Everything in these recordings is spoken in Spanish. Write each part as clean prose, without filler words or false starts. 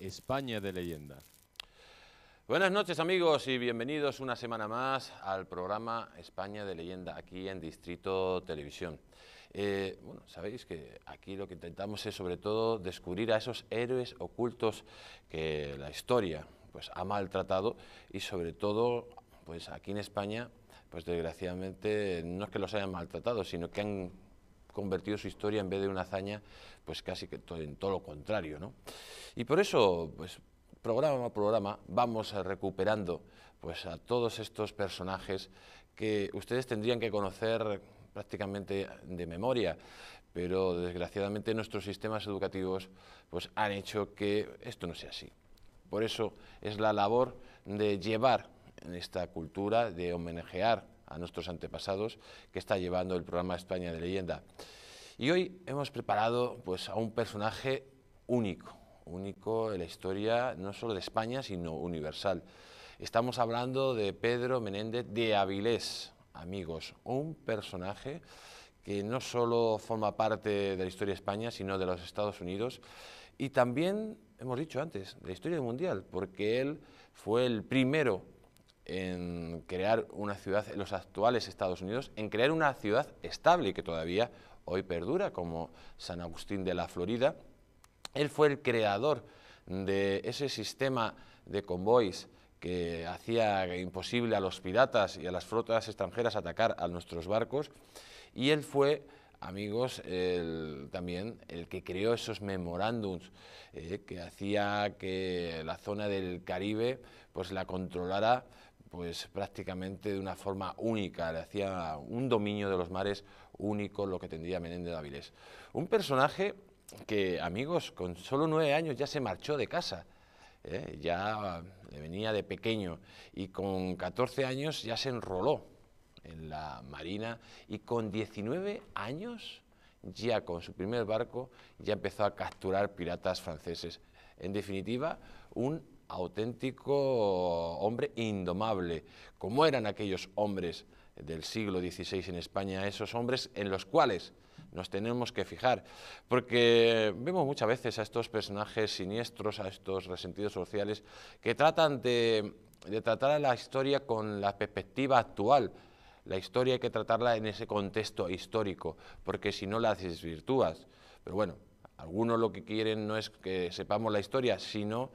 España de Leyenda. Buenas noches amigos y bienvenidos una semana más al programa España de Leyenda aquí en Distrito Televisión. Bueno, sabéis que aquí lo que intentamos es sobre todo descubrir a esos héroes ocultos que la historia pues ha maltratado y sobre todo pues aquí en España pues desgraciadamente no es que los hayan maltratado, sino que han convertido su historia en vez de una hazaña pues casi que en todo lo contrario, ¿no? Y por eso pues programa a programa vamos recuperando pues a todos estos personajes que ustedes tendrían que conocer prácticamente de memoria, pero desgraciadamente nuestros sistemas educativos pues han hecho que esto no sea así. Por eso es la labor de llevar esta cultura, de homenajear a nuestros antepasados que está llevando el programa España de Leyenda. Y hoy hemos preparado pues a un personaje único en la historia no solo de España, sino universal. Estamos hablando de Pedro Menéndez de Avilés, amigos, un personaje que no solo forma parte de la historia de España, sino de los Estados Unidos, y también, hemos dicho antes, de la historia mundial, porque él fue el primero en crear una ciudad en los actuales Estados Unidos, en crear una ciudad estable que todavía hoy perdura, como San Agustín de la Florida. Él fue el creador de ese sistema de convoys que hacía imposible a los piratas y a las flotas extranjeras atacar a nuestros barcos, y él fue, amigos, también el que creó esos memorándums que hacía que la zona del Caribe pues la controlara pues prácticamente de una forma única, le hacía un dominio de los mares único lo que tendría Menéndez de Avilés. Un personaje que, amigos, con solo 9 años ya se marchó de casa, ya le venía de pequeño, y con 14 años ya se enroló en la Marina, y con 19 años, ya con su primer barco, ya empezó a capturar piratas franceses. En definitiva, un auténtico hombre indomable, como eran aquellos hombres del siglo XVI en España, esos hombres en los cuales nos tenemos que fijar, porque vemos muchas veces a estos personajes siniestros, a estos resentidos sociales, que tratan de tratar a la historia con la perspectiva actual. La historia hay que tratarla en ese contexto histórico, porque si no la desvirtúas. Pero bueno, algunos lo que quieren no es que sepamos la historia, sino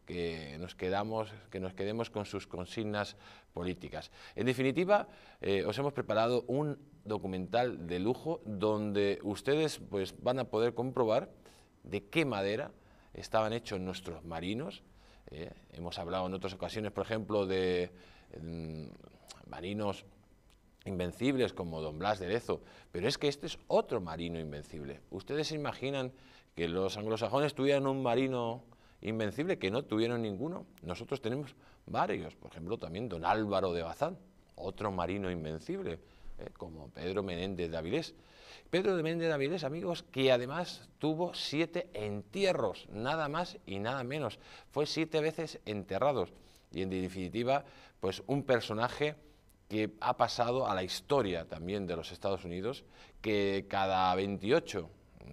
que nos quedemos con sus consignas políticas. En definitiva, os hemos preparado un documental de lujo donde ustedes pues, van a poder comprobar de qué madera estaban hechos nuestros marinos. Hemos hablado en otras ocasiones, por ejemplo, de marinos invencibles como Don Blas de Lezo, pero es que este es otro marino invencible. ¿Ustedes se imaginan que los anglosajones tuvieran un marino invencible, que no tuvieron ninguno? Nosotros tenemos varios, por ejemplo también Don Álvaro de Bazán, otro marino invencible, como Pedro Menéndez de Avilés. Pedro de Menéndez de Avilés, amigos, que además tuvo 7 entierros, nada más y nada menos, fue 7 veces enterrado, y en definitiva, pues un personaje que ha pasado a la historia también de los Estados Unidos, que cada 28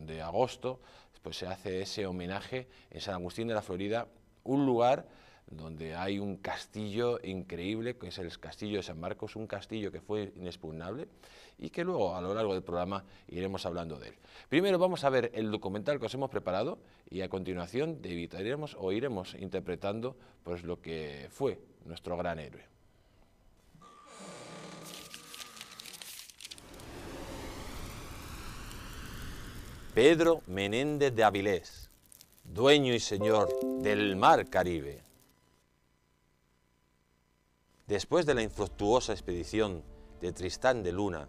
de agosto pues se hace ese homenaje en San Agustín de la Florida, un lugar donde hay un castillo increíble, que es el castillo de San Marcos, un castillo que fue inexpugnable y que luego a lo largo del programa iremos hablando de él. Primero vamos a ver el documental que os hemos preparado y a continuación iremos interpretando pues lo que fue nuestro gran héroe. Pedro Menéndez de Avilés, dueño y señor del mar Caribe. Después de la infructuosa expedición de Tristán de Luna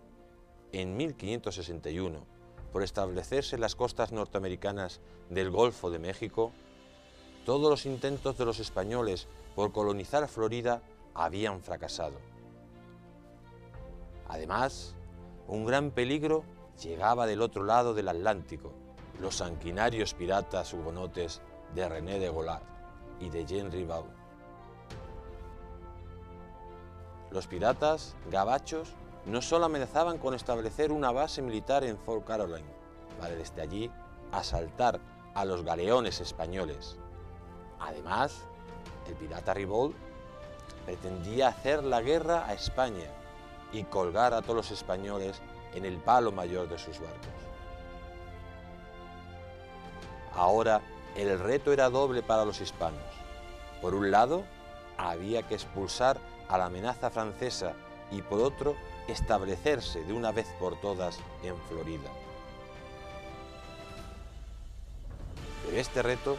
en 1561 por establecerse en las costas norteamericanas del Golfo de México, todos los intentos de los españoles por colonizar Florida habían fracasado. Además, un gran peligro llegaba del otro lado del Atlántico, los sanguinarios piratas hugonotes de René de Golat y de Jean Ribaud. Los piratas gabachos no solo amenazaban con establecer una base militar en Fort Caroline, para desde allí asaltar a los galeones españoles, Además, el pirata Ribault pretendía hacer la guerra a España y colgar a todos los españoles en el palo mayor de sus barcos. Ahora, el reto era doble para los hispanos. Por un lado, había que expulsar a la amenaza francesa y por otro, establecerse de una vez por todas en Florida. Pero este reto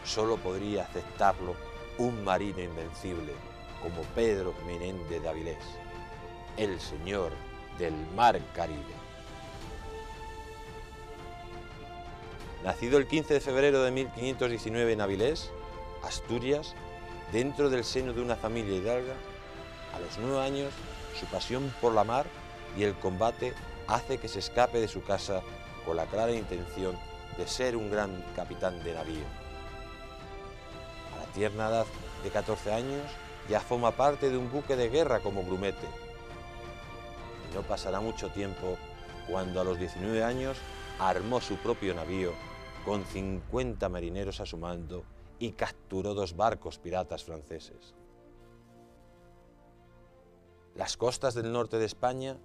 solo podría aceptarlo un marino invencible como Pedro Menéndez de Avilés, el señor del Mar Caribe. Nacido el 15 de febrero de 1519 en Avilés, Asturias, dentro del seno de una familia hidalga, a los 9 años su pasión por la mar y el combate hace que se escape de su casa con la clara intención de ser un gran capitán de navío. A la tierna edad de 14 años ya forma parte de un buque de guerra como grumete. Y no pasará mucho tiempo cuando a los 19 años armó su propio navío con 50 marineros a su mando y capturó 2 barcos piratas franceses. Las costas del norte de España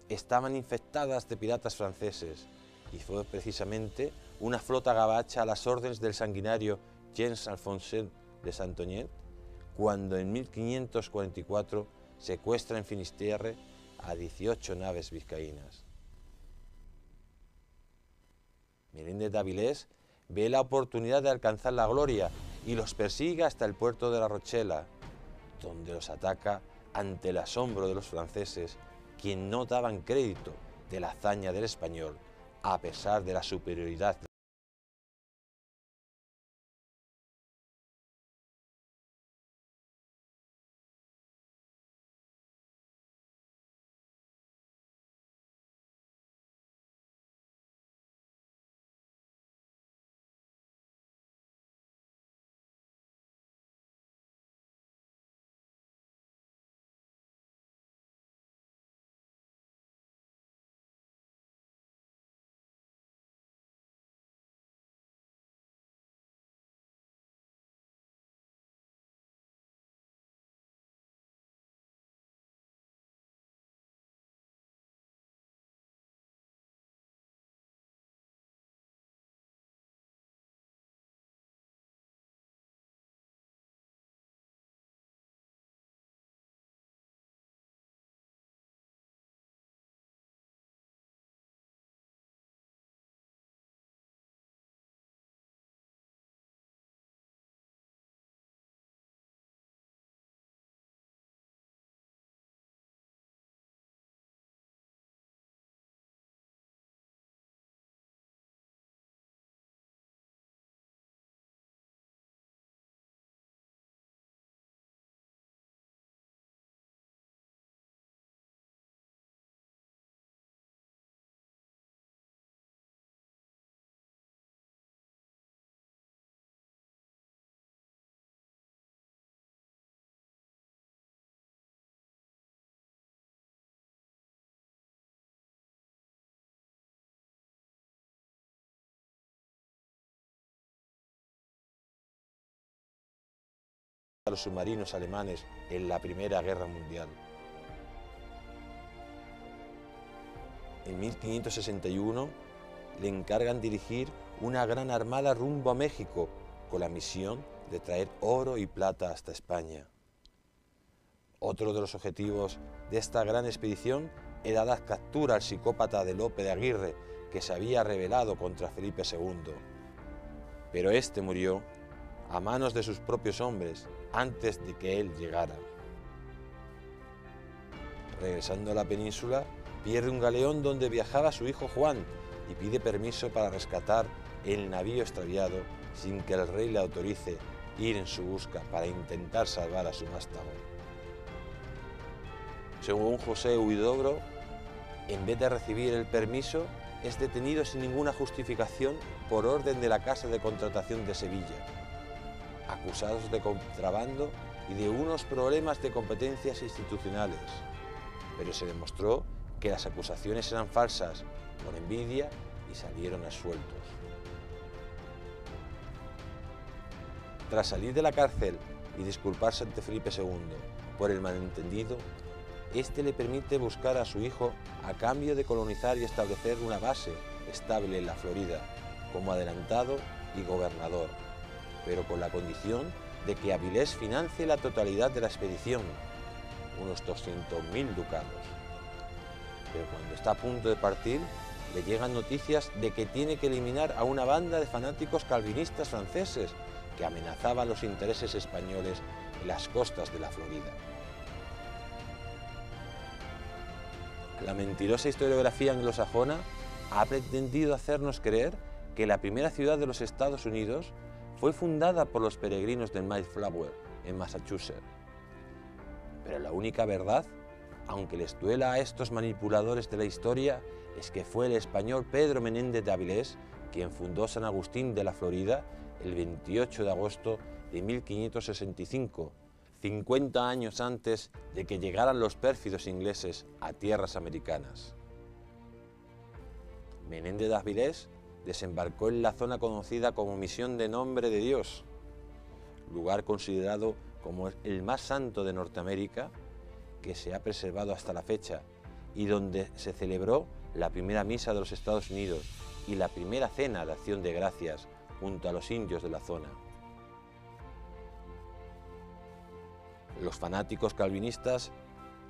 estaban infectadas de piratas franceses y fue precisamente una flota gabacha a las órdenes del sanguinario James Alphonse de Santonyet cuando en 1544 secuestra en Finisterre a 18 naves vizcaínas. Menéndez de Avilés ve la oportunidad de alcanzar la gloria y los persigue hasta el puerto de La Rochela, donde los ataca ante el asombro de los franceses, quienes no daban crédito de la hazaña del español, a pesar de la superioridad. A los submarinos alemanes en la Primera Guerra Mundial. En 1561 le encargan dirigir una gran armada rumbo a México con la misión de traer oro y plata hasta España. Otro de los objetivos de esta gran expedición era dar captura al psicópata de Lope de Aguirre que se había rebelado contra Felipe II. Pero este murió a manos de sus propios hombres antes de que él llegara. Regresando a la península, pierde un galeón donde viajaba su hijo Juan y pide permiso para rescatar el navío extraviado sin que el rey le autorice ir en su busca para intentar salvar a su vástago. Según José Huidobro, en vez de recibir el permiso, es detenido sin ninguna justificación por orden de la Casa de Contratación de Sevilla, acusados de contrabando y de unos problemas de competencias institucionales, pero se demostró que las acusaciones eran falsas por envidia y salieron absueltos. Tras salir de la cárcel y disculparse ante Felipe II por el malentendido, este le permite buscar a su hijo a cambio de colonizar y establecer una base estable en la Florida, como adelantado y gobernador, pero con la condición de que Avilés financie la totalidad de la expedición, unos 200.000 ducados. Pero cuando está a punto de partir, le llegan noticias de que tiene que eliminar a una banda de fanáticos calvinistas franceses que amenazaban los intereses españoles en las costas de la Florida. La mentirosa historiografía anglosajona ha pretendido hacernos creer que la primera ciudad de los Estados Unidos fue fundada por los peregrinos del Mayflower en Massachusetts. Pero la única verdad, aunque les duela a estos manipuladores de la historia, es que fue el español Pedro Menéndez de Avilés quien fundó San Agustín de la Florida el 28 de agosto de 1565, 50 años antes de que llegaran los pérfidos ingleses a tierras americanas. Menéndez de Avilés desembarcó en la zona conocida como Misión de Nombre de Dios, lugar considerado como el más santo de Norteamérica, que se ha preservado hasta la fecha, y donde se celebró la primera misa de los Estados Unidos y la primera cena de acción de gracias junto a los indios de la zona. Los fanáticos calvinistas,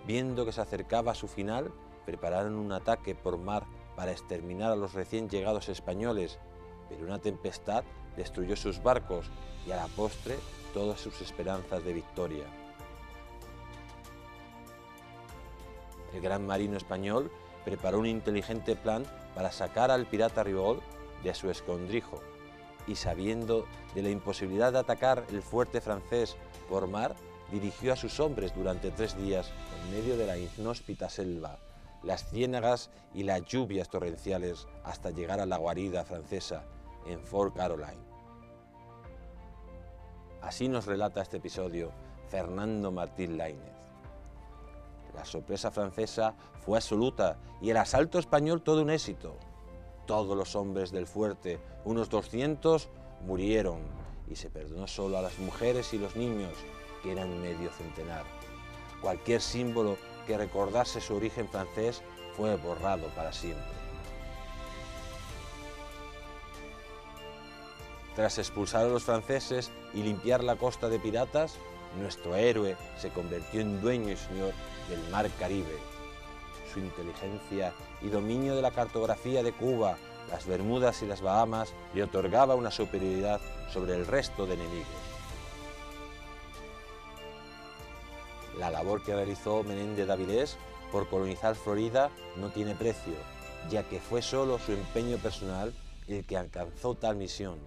viendo que se acercaba a su final, prepararon un ataque por mar para exterminar a los recién llegados españoles, pero una tempestad destruyó sus barcos y a la postre todas sus esperanzas de victoria. El gran marino español preparó un inteligente plan para sacar al pirata Ribault de su escondrijo y, sabiendo de la imposibilidad de atacar el fuerte francés por mar, dirigió a sus hombres durante 3 días en medio de la inhóspita selva, las ciénagas y las lluvias torrenciales hasta llegar a la guarida francesa en Fort Caroline. Así nos relata este episodio Fernando Martín Laínez. La sorpresa francesa fue absoluta y el asalto español todo un éxito. Todos los hombres del fuerte, unos 200, murieron y se perdonó solo a las mujeres y los niños, que eran medio centenar. Cualquier símbolo que recordase su origen francés fue borrado para siempre. Tras expulsar a los franceses y limpiar la costa de piratas, nuestro héroe se convirtió en dueño y señor del mar Caribe. Su inteligencia y dominio de la cartografía de Cuba, las Bermudas y las Bahamas le otorgaba una superioridad sobre el resto de enemigos. La labor que realizó Menéndez de Avilés por colonizar Florida no tiene precio, ya que fue solo su empeño personal el que alcanzó tal misión.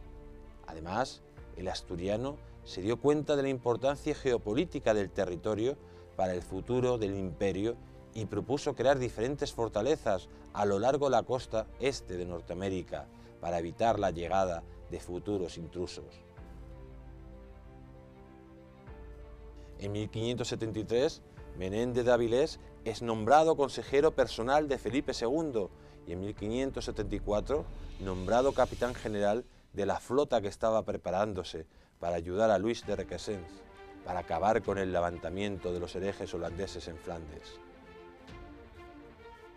Además, el asturiano se dio cuenta de la importancia geopolítica del territorio para el futuro del imperio y propuso crear diferentes fortalezas a lo largo de la costa este de Norteamérica para evitar la llegada de futuros intrusos. En 1573, Menéndez de Avilés es nombrado consejero personal de Felipe II y en 1574 nombrado capitán general de la flota que estaba preparándose para ayudar a Luis de Requesens para acabar con el levantamiento de los herejes holandeses en Flandes.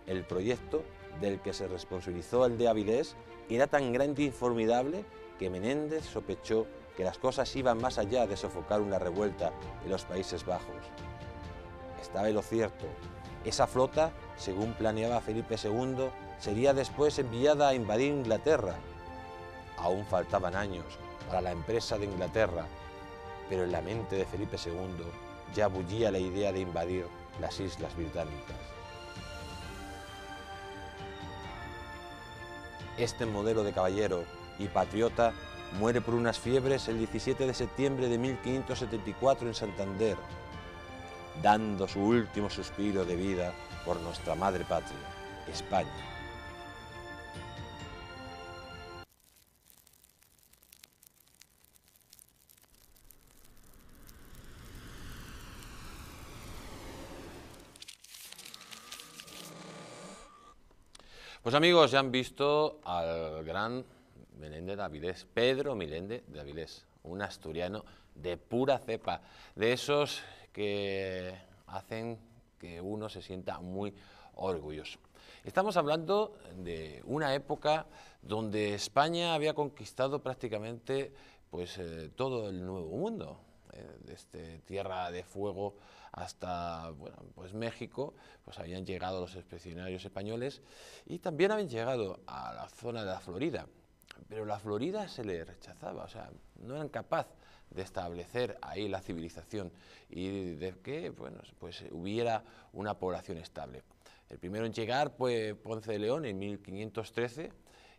El proyecto del que se responsabilizó el de Avilés era tan grande y formidable que Menéndez sospechó que las cosas iban más allá de sofocar una revuelta en los Países Bajos. Estaba en lo cierto, esa flota, según planeaba Felipe II, sería después enviada a invadir Inglaterra. Aún faltaban años para la empresa de Inglaterra, pero en la mente de Felipe II ya bullía la idea de invadir las Islas Británicas. Este modelo de caballero y patriota muere por unas fiebres el 17 de septiembre de 1574 en Santander, dando su último suspiro de vida por nuestra madre patria, España. Pues amigos, ya han visto al gran Menéndez de Avilés, Pedro Menéndez de Avilés, un asturiano de pura cepa, de esos que hacen que uno se sienta muy orgulloso. Estamos hablando de una época donde España había conquistado prácticamente pues, todo el Nuevo Mundo, desde Tierra de Fuego hasta bueno, pues México, pues habían llegado los expedicionarios españoles y también habían llegado a la zona de la Florida, pero la Florida se le rechazaba, o sea, no eran capaces de establecer ahí la civilización y de que bueno, pues hubiera una población estable. El primero en llegar fue Ponce de León en 1513,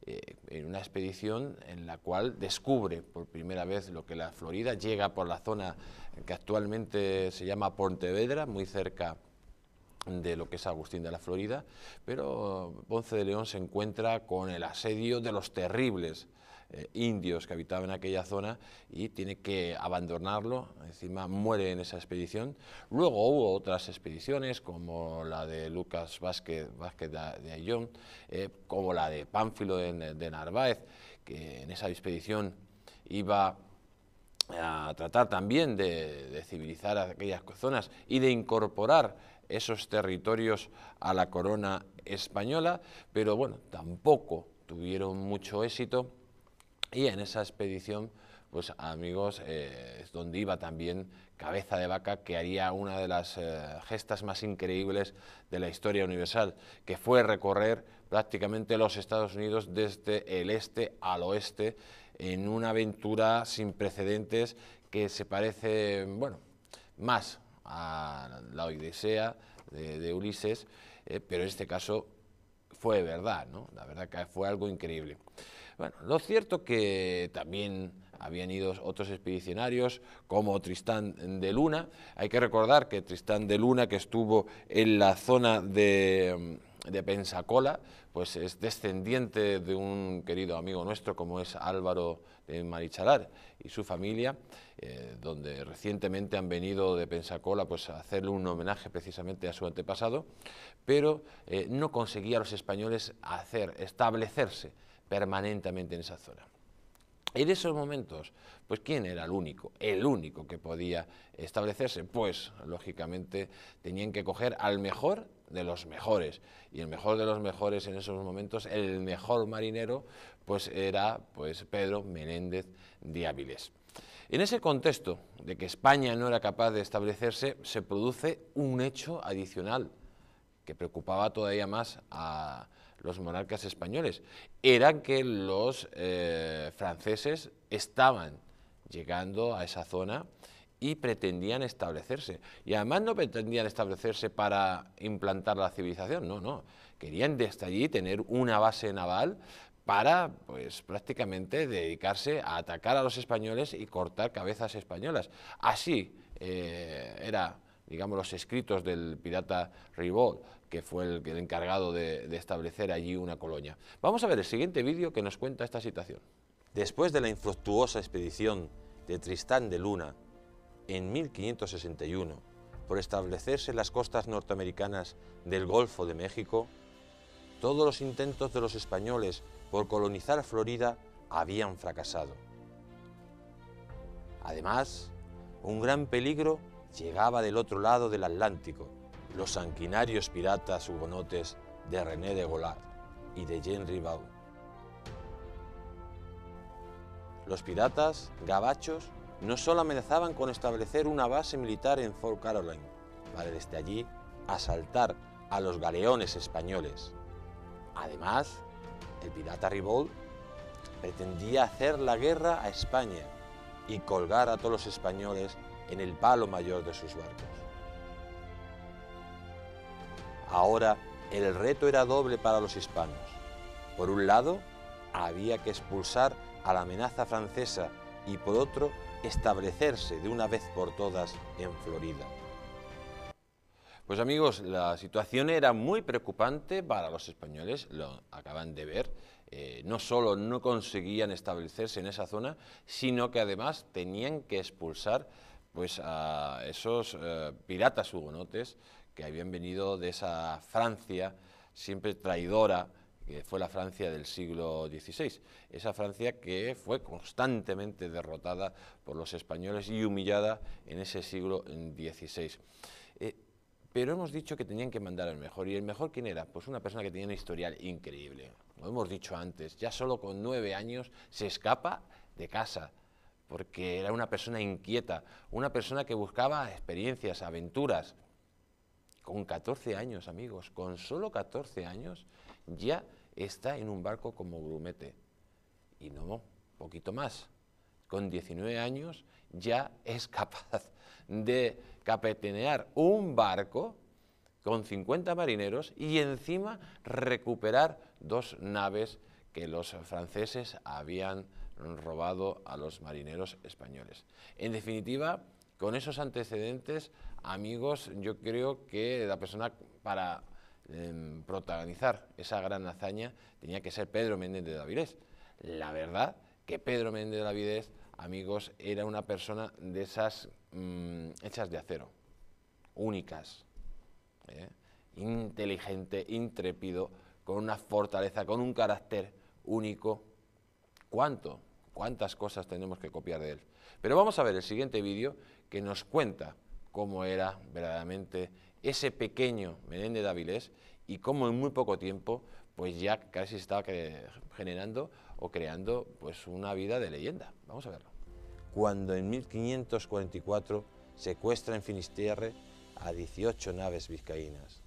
en una expedición en la cual descubre por primera vez lo que la Florida, llega por la zona que actualmente se llama Pontevedra, muy cerca de lo que es Agustín de la Florida, pero Ponce de León se encuentra con el asedio de los terribles indios que habitaban en aquella zona y tiene que abandonarlo, encima muere en esa expedición. Luego hubo otras expediciones como la de Lucas Vázquez de Ayllón, como la de Pánfilo de Narváez, que en esa expedición iba a tratar también de civilizar aquellas zonas y de incorporar esos territorios a la corona española, pero bueno, tampoco tuvieron mucho éxito. Y en esa expedición, pues amigos, es donde iba también Cabeza de Vaca, que haría una de las gestas más increíbles de la historia universal, que fue recorrer prácticamente los Estados Unidos desde el este al oeste, en una aventura sin precedentes que se parece, bueno, más a la Odisea de Ulises, pero en este caso fue verdad, ¿no? La verdad que fue algo increíble. Bueno, lo cierto que también habían ido otros expedicionarios como Tristán de Luna. Hay que recordar que Tristán de Luna, que estuvo en la zona de Pensacola, pues es descendiente de un querido amigo nuestro como es Álvaro de Marichalar y su familia, donde recientemente han venido de Pensacola pues, a hacerle un homenaje precisamente a su antepasado, pero no conseguían los españoles establecerse permanentemente en esa zona. En esos momentos, pues ¿quién era el único? El único que podía establecerse, pues lógicamente tenían que coger al mejor de los mejores, y el mejor de los mejores en esos momentos, el mejor marinero, pues era pues Pedro Menéndez de Avilés. En ese contexto de que España no era capaz de establecerse, se produce un hecho adicional que preocupaba todavía más a los monarcas españoles, era que los franceses estaban llegando a esa zona y pretendían establecerse. Y además no pretendían establecerse para implantar la civilización, no, no. Querían desde allí tener una base naval para, pues, prácticamente dedicarse a atacar a los españoles y cortar cabezas españolas. Así era, digamos, los escritos del pirata Ribault, que fue el encargado de establecer allí una colonia. Vamos a ver el siguiente vídeo que nos cuenta esta situación. Después de la infructuosa expedición de Tristán de Luna en 1561 por establecerse en las costas norteamericanas del Golfo de México, todos los intentos de los españoles por colonizar Florida habían fracasado. Además, un gran peligro llegaba del otro lado del Atlántico, los sanguinarios piratas hugonotes de René de Golat y de Jean Ribault. Los piratas gabachos no solo amenazaban con establecer una base militar en Fort Caroline, para desde allí asaltar a los galeones españoles. Además, el pirata Ribault pretendía hacer la guerra a España y colgar a todos los españoles en el palo mayor de sus barcos. Ahora el reto era doble para los hispanos. Por un lado, había que expulsar a la amenaza francesa y por otro, establecerse de una vez por todas en Florida. Pues amigos, la situación era muy preocupante para los españoles, lo acaban de ver. No solo no conseguían establecerse en esa zona, sino que además tenían que expulsar pues, a esos piratas hugonotes que habían venido de esa Francia siempre traidora, que fue la Francia del siglo XVI, esa Francia que fue constantemente derrotada por los españoles y humillada en ese siglo XVI. Pero hemos dicho que tenían que mandar al mejor, ¿y el mejor quién era? Pues una persona que tenía un historial increíble, lo hemos dicho antes, ya solo con 9 años se escapa de casa, porque era una persona inquieta, una persona que buscaba experiencias, aventuras. Con 14 años, amigos, con solo 14 años, ya está en un barco como grumete. Y no, poquito más. Con 19 años ya es capaz de capitanear un barco con 50 marineros y encima recuperar 2 naves que los franceses habían robado a los marineros españoles. En definitiva, con esos antecedentes, amigos, yo creo que la persona para protagonizar esa gran hazaña tenía que ser Pedro Méndez de Avilés. La verdad que Pedro Méndez de Avilés, amigos, era una persona de esas hechas de acero, únicas, inteligente, intrépido, con una fortaleza, con un carácter único. ¿Cuántas cosas tenemos que copiar de él? Pero vamos a ver el siguiente vídeo que nos cuenta cómo era verdaderamente ese pequeño Menéndez de Avilés y cómo en muy poco tiempo pues ya casi estaba generando o creando pues una vida de leyenda. Vamos a verlo. Cuando en 1544 secuestra en Finisterre a 18 naves vizcaínas.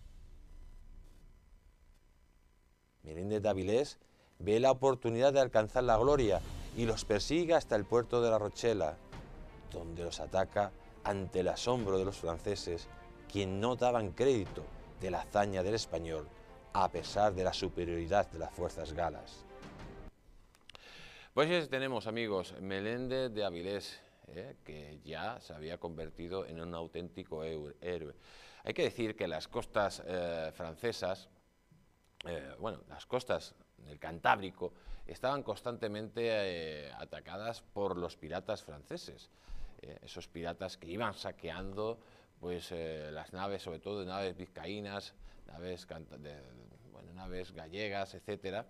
Menéndez de Avilés ve la oportunidad de alcanzar la gloria y los persigue hasta el puerto de La Rochela, donde los ataca ante el asombro de los franceses, quien no daban crédito de la hazaña del español, a pesar de la superioridad de las fuerzas galas. Pues tenemos, amigos, Meléndez de Avilés, que ya se había convertido en un auténtico héroe. Hay que decir que las costas francesas, las costas del Cantábrico, estaban constantemente atacadas por los piratas franceses. Esos piratas que iban saqueando pues, las naves, sobre todo naves vizcaínas, naves gallegas, etcétera.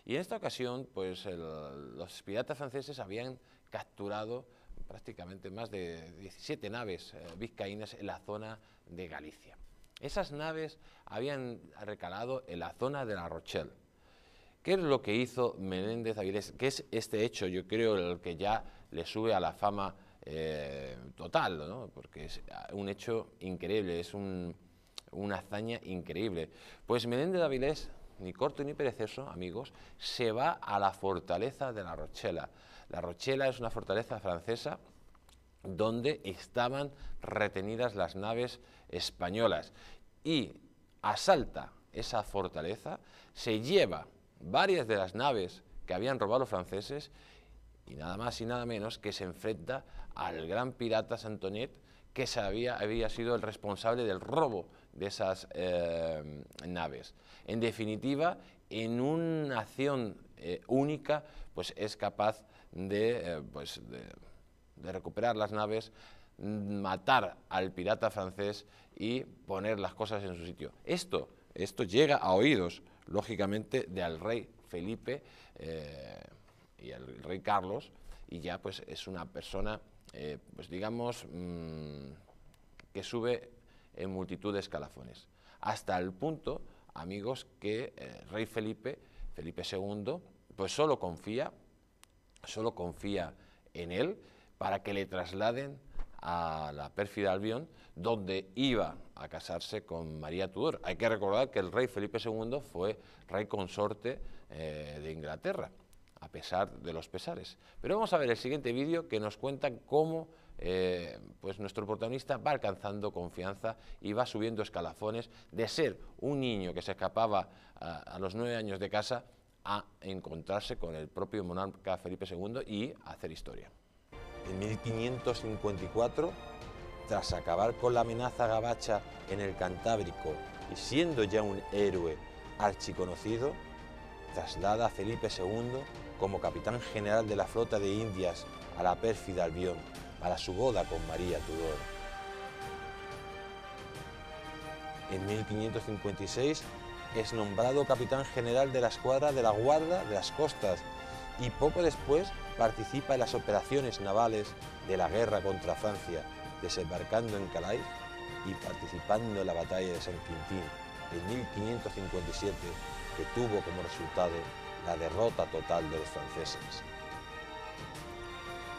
Y en esta ocasión, pues los piratas franceses habían capturado prácticamente más de 17 naves vizcaínas en la zona de Galicia. Esas naves habían recalado en la zona de La Rochelle. ¿Qué es lo que hizo Menéndez de Avilés? ¿Qué es este hecho? Yo creo el que ya le sube a la fama total, ¿no? Porque es un hecho increíble, es una hazaña increíble. Pues Menéndez de Avilés, ni corto ni perezoso, amigos, se va a la fortaleza de La Rochela. La Rochela es una fortaleza francesa donde estaban retenidas las naves españolas y asalta esa fortaleza, se lleva varias de las naves que habían robado los franceses y nada más y nada menos que se enfrenta al gran pirata Santonet, que había sido el responsable del robo de esas naves. En definitiva, en una acción única, pues es capaz de recuperar las naves, matar al pirata francés y poner las cosas en su sitio. Esto llega a oídos, lógicamente, del rey Felipe y el rey Carlos, y ya pues es una persona, pues digamos, que sube en multitud de escalafones, hasta el punto, amigos, que el rey Felipe II, pues solo confía en él para que le trasladen a la pérfida Albión, donde iba a casarse con María Tudor. Hay que recordar que el rey Felipe II fue rey consorte de Inglaterra, a pesar de los pesares. Pero vamos a ver el siguiente vídeo que nos cuenta cómo pues nuestro protagonista va alcanzando confianza y va subiendo escalafones de ser un niño que se escapaba a los 9 años de casa a encontrarse con el propio monarca Felipe II y hacer historia. En 1554, tras acabar con la amenaza gabacha en el Cantábrico y siendo ya un héroe archiconocido, traslada a Felipe II como capitán general de la flota de Indias a la pérfida Albión para su boda con María Tudor. En 1556 es nombrado capitán general de la escuadra de la Guardia de las Costas y poco después participa en las operaciones navales de la guerra contra Francia, desembarcando en Calais y participando en la batalla de Saint-Quentin en 1557, que tuvo como resultado la derrota total de los franceses.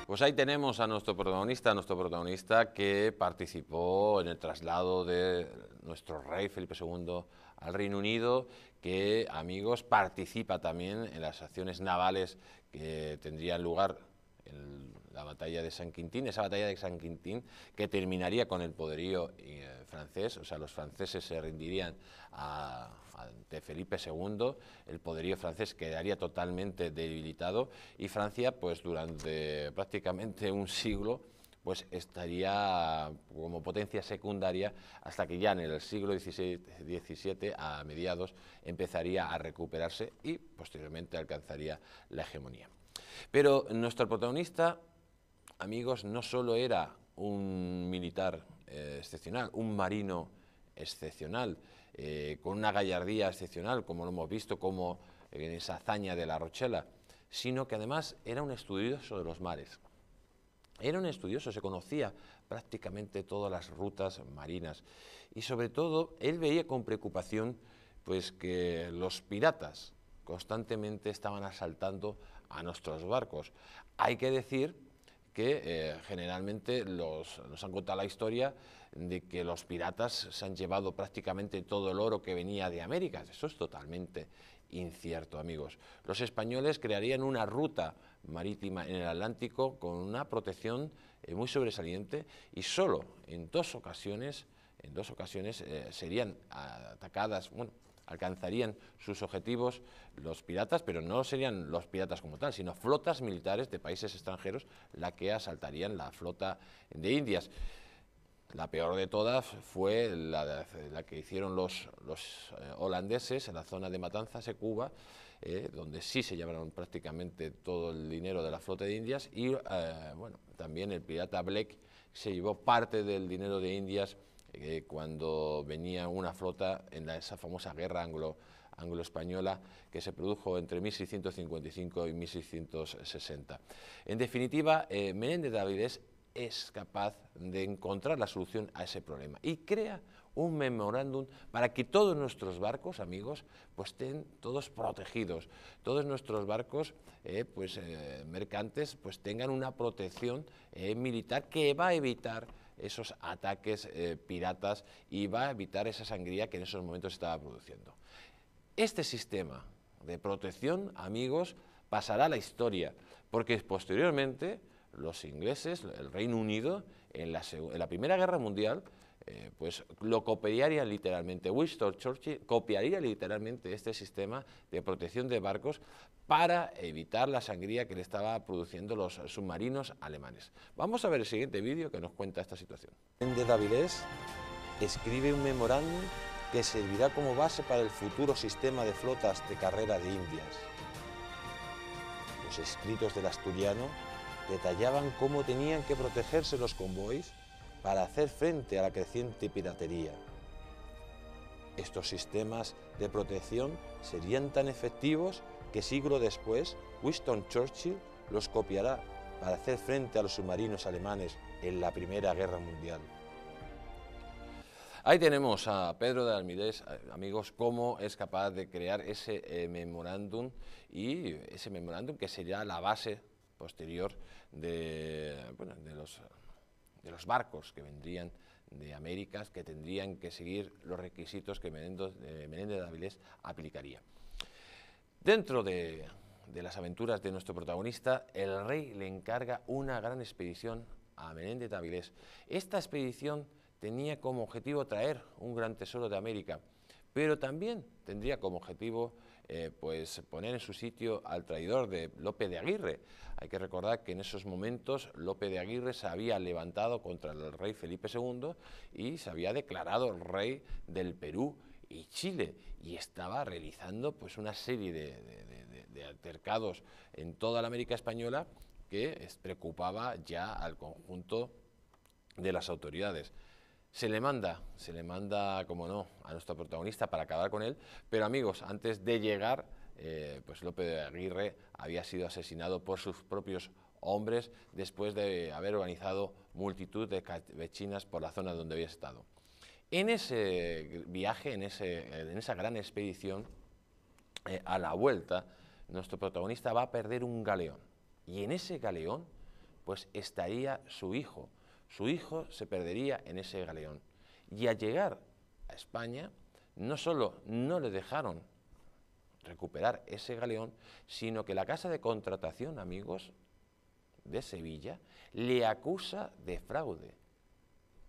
Pues ahí tenemos a nuestro protagonista que participó en el traslado de nuestro rey Felipe II al Reino Unido, que, amigos, participa también en las acciones navales que tendrían lugar en la batalla de Saint-Quentin, esa batalla de Saint-Quentin que terminaría con el poderío francés, o sea, los franceses se rendirían ante Felipe II, el poderío francés quedaría totalmente debilitado y Francia, pues durante prácticamente un siglo, pues estaría como potencia secundaria hasta que ya en el siglo XVII, a mediados, empezaría a recuperarse y posteriormente alcanzaría la hegemonía. Pero nuestro protagonista, amigos, no solo era un militar excepcional, un marino excepcional, con una gallardía excepcional, como lo hemos visto, como en esa hazaña de La Rochela, sino que además era un estudioso de los mares. Era un estudioso, se conocía prácticamente todas las rutas marinas y sobre todo él veía con preocupación pues que los piratas constantemente estaban asaltando a nuestros barcos. Hay que decir que generalmente nos han contado la historia de que los piratas se han llevado prácticamente todo el oro que venía de América. Eso es totalmente incierto, amigos. Los españoles crearían una ruta marítima en el Atlántico con una protección muy sobresaliente y solo en dos ocasiones serían atacadas, bueno, alcanzarían sus objetivos los piratas, pero no serían los piratas como tal, sino flotas militares de países extranjeros la que asaltarían la flota de Indias. La peor de todas fue la que hicieron los holandeses en la zona de Matanzas, en Cuba, donde sí se llevaron prácticamente todo el dinero de la flota de Indias y bueno, también el pirata Black se llevó parte del dinero de Indias cuando venía una flota en esa famosa guerra anglo-española que se produjo entre 1655 y 1660. En definitiva, Menéndez de Avilés es capaz de encontrar la solución a ese problema y crea un memorándum para que todos nuestros barcos, amigos, pues estén todos protegidos, todos nuestros barcos mercantes pues tengan una protección militar que va a evitar esos ataques piratas y va a evitar esa sangría que en esos momentos estaba produciendo. Este sistema de protección, amigos, pasará a la historia, porque posteriormente los ingleses, el Reino Unido, en la Primera Guerra Mundial, pues lo copiaría literalmente. Winston Churchill copiaría literalmente este sistema de protección de barcos para evitar la sangría que le estaba produciendo los submarinos alemanes. Vamos a ver el siguiente vídeo que nos cuenta esta situación. Menéndez de Avilés escribe un memorándum que servirá como base para el futuro sistema de flotas de carrera de Indias. Los escritos del asturiano detallaban cómo tenían que protegerse los convoys para hacer frente a la creciente piratería. Estos sistemas de protección serían tan efectivos que siglo después Winston Churchill los copiará para hacer frente a los submarinos alemanes en la Primera Guerra Mundial. Ahí tenemos a Pedro de Almirés, amigos, cómo es capaz de crear ese memorándum y ese memorándum que sería la base posterior de los barcos que vendrían de América, que tendrían que seguir los requisitos que Menéndez de Avilés aplicaría. Dentro de las aventuras de nuestro protagonista, el rey le encarga una gran expedición a Menéndez de Avilés. Esta expedición tenía como objetivo traer un gran tesoro de América, pero también tendría como objetivo poner en su sitio al traidor de Lope de Aguirre. Hay que recordar que en esos momentos Lope de Aguirre se había levantado contra el rey Felipe II y se había declarado rey del Perú y Chile y estaba realizando pues una serie de altercados en toda la América española que preocupaba ya al conjunto de las autoridades. se le manda, como no, a nuestro protagonista para acabar con él, pero amigos, antes de llegar, pues Lope de Aguirre había sido asesinado por sus propios hombres después de haber organizado multitud de cabechinas por la zona donde había estado. En ese viaje, en esa gran expedición, a la vuelta, nuestro protagonista va a perder un galeón, y en ese galeón pues estaría su hijo. Su hijo se perdería en ese galeón. Y al llegar a España, no solo no le dejaron recuperar ese galeón, sino que la casa de contratación, amigos, de Sevilla, le acusa de fraude.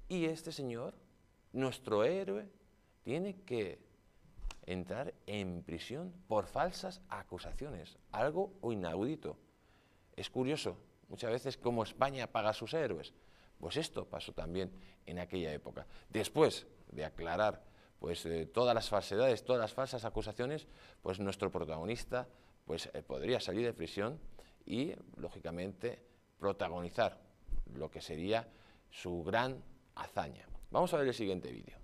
Y este señor, nuestro héroe, tiene que entrar en prisión por falsas acusaciones, algo inaudito. Es curioso, muchas veces, cómo España paga a sus héroes. Pues esto pasó también en aquella época. Después de aclarar pues, todas las falsedades, todas las falsas acusaciones, pues nuestro protagonista pues, podría salir de prisión y, lógicamente, protagonizar lo que sería su gran hazaña. Vamos a ver el siguiente vídeo.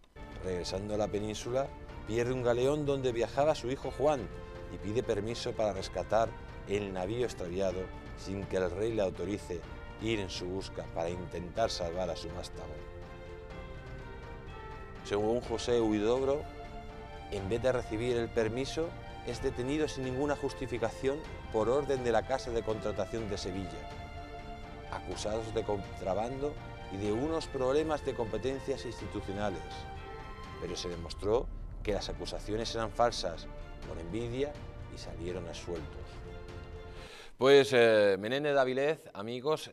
Regresando a la península, pierde un galeón donde viajaba su hijo Juan y pide permiso para rescatar el navío extraviado sin que el rey le autorice ir en su busca para intentar salvar a su vástago. Según José Huidobro, en vez de recibir el permiso, es detenido sin ninguna justificación por orden de la Casa de Contratación de Sevilla, acusados de contrabando y de unos problemas de competencias institucionales, pero se demostró que las acusaciones eran falsas por envidia y salieron absueltos. Pues Menéndez de Avilés, amigos,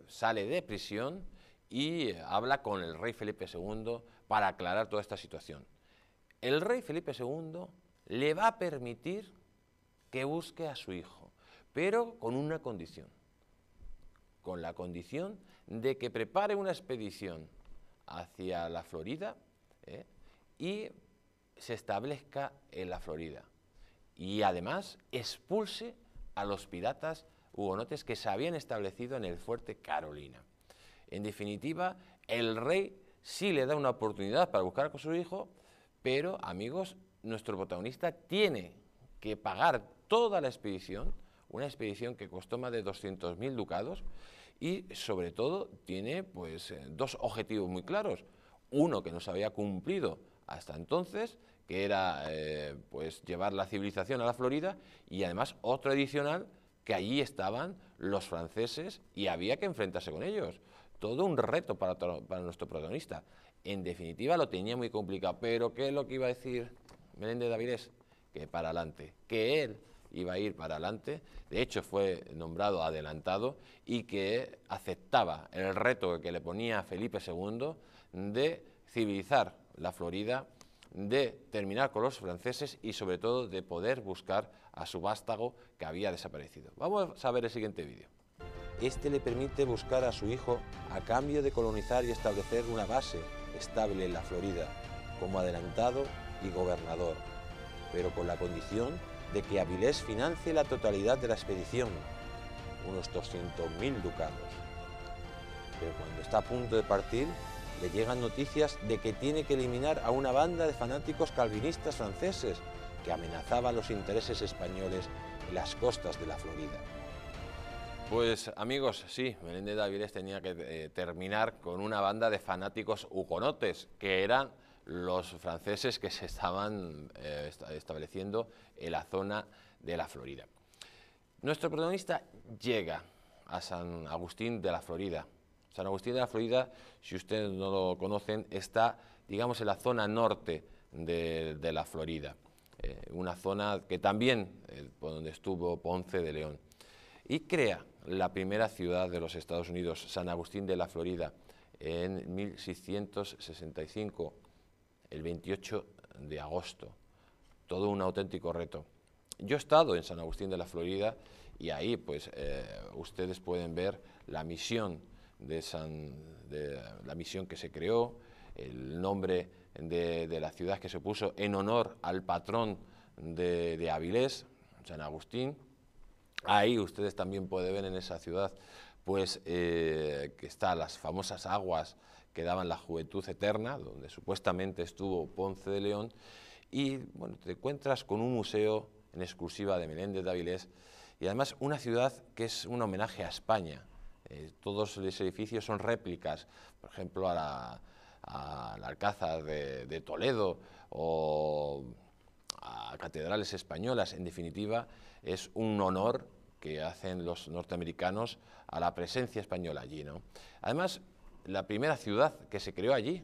sale de prisión y habla con el rey Felipe II para aclarar toda esta situación. El rey Felipe II le va a permitir que busque a su hijo, pero con una condición, con la condición de que prepare una expedición hacia la Florida y se establezca en la Florida y además expulse a los piratas hugonotes que se habían establecido en el fuerte Carolina. En definitiva, el rey sí le da una oportunidad para buscar con su hijo, pero, amigos, nuestro protagonista tiene que pagar toda la expedición, una expedición que costó más de 200.000 ducados y, sobre todo, tiene pues, dos objetivos muy claros. Uno que no se había cumplido hasta entonces, que era pues llevar la civilización a la Florida, y además otro adicional, que allí estaban los franceses y había que enfrentarse con ellos. Todo un reto para nuestro protagonista. En definitiva lo tenía muy complicado, pero ¿qué es lo que iba a decir Menéndez de Avilés? Que para adelante, que él iba a ir para adelante, de hecho fue nombrado adelantado y que aceptaba el reto que le ponía Felipe II de civilizar la Florida, de terminar con los franceses y sobre todo de poder buscar a su vástago que había desaparecido. Vamos a ver el siguiente vídeo. Este le permite buscar a su hijo a cambio de colonizar y establecer una base estable en la Florida, como adelantado y gobernador, pero con la condición de que Avilés financie la totalidad de la expedición, unos 200.000 ducados. Pero cuando está a punto de partir, le llegan noticias de que tiene que eliminar a una banda de fanáticos calvinistas franceses que amenazaban los intereses españoles en las costas de la Florida. Pues amigos, sí, Menéndez de Avilés tenía que terminar con una banda de fanáticos hugonotes, que eran los franceses que se estaban estableciendo en la zona de la Florida. Nuestro protagonista llega a San Agustín de la Florida. San Agustín de la Florida, si ustedes no lo conocen, está, digamos, en la zona norte de la Florida, una zona que también, por donde estuvo Ponce de León, y crea la primera ciudad de los Estados Unidos, San Agustín de la Florida, en 1665, el 28 de agosto. Todo un auténtico reto. Yo he estado en San Agustín de la Florida y ahí pues ustedes pueden ver la misión la misión que se creó, el nombre de la ciudad que se puso en honor al patrón de Avilés, San Agustín. Ahí ustedes también pueden ver en esa ciudad pues que están las famosas aguas que daban la juventud eterna, donde supuestamente estuvo Ponce de León, y bueno, te encuentras con un museo en exclusiva de Menéndez de Avilés, y además una ciudad que es un homenaje a España. Todos los edificios son réplicas, por ejemplo, a la Alcázar de Toledo o a catedrales españolas. En definitiva, es un honor que hacen los norteamericanos a la presencia española allí, ¿no? Además, la primera ciudad que se creó allí,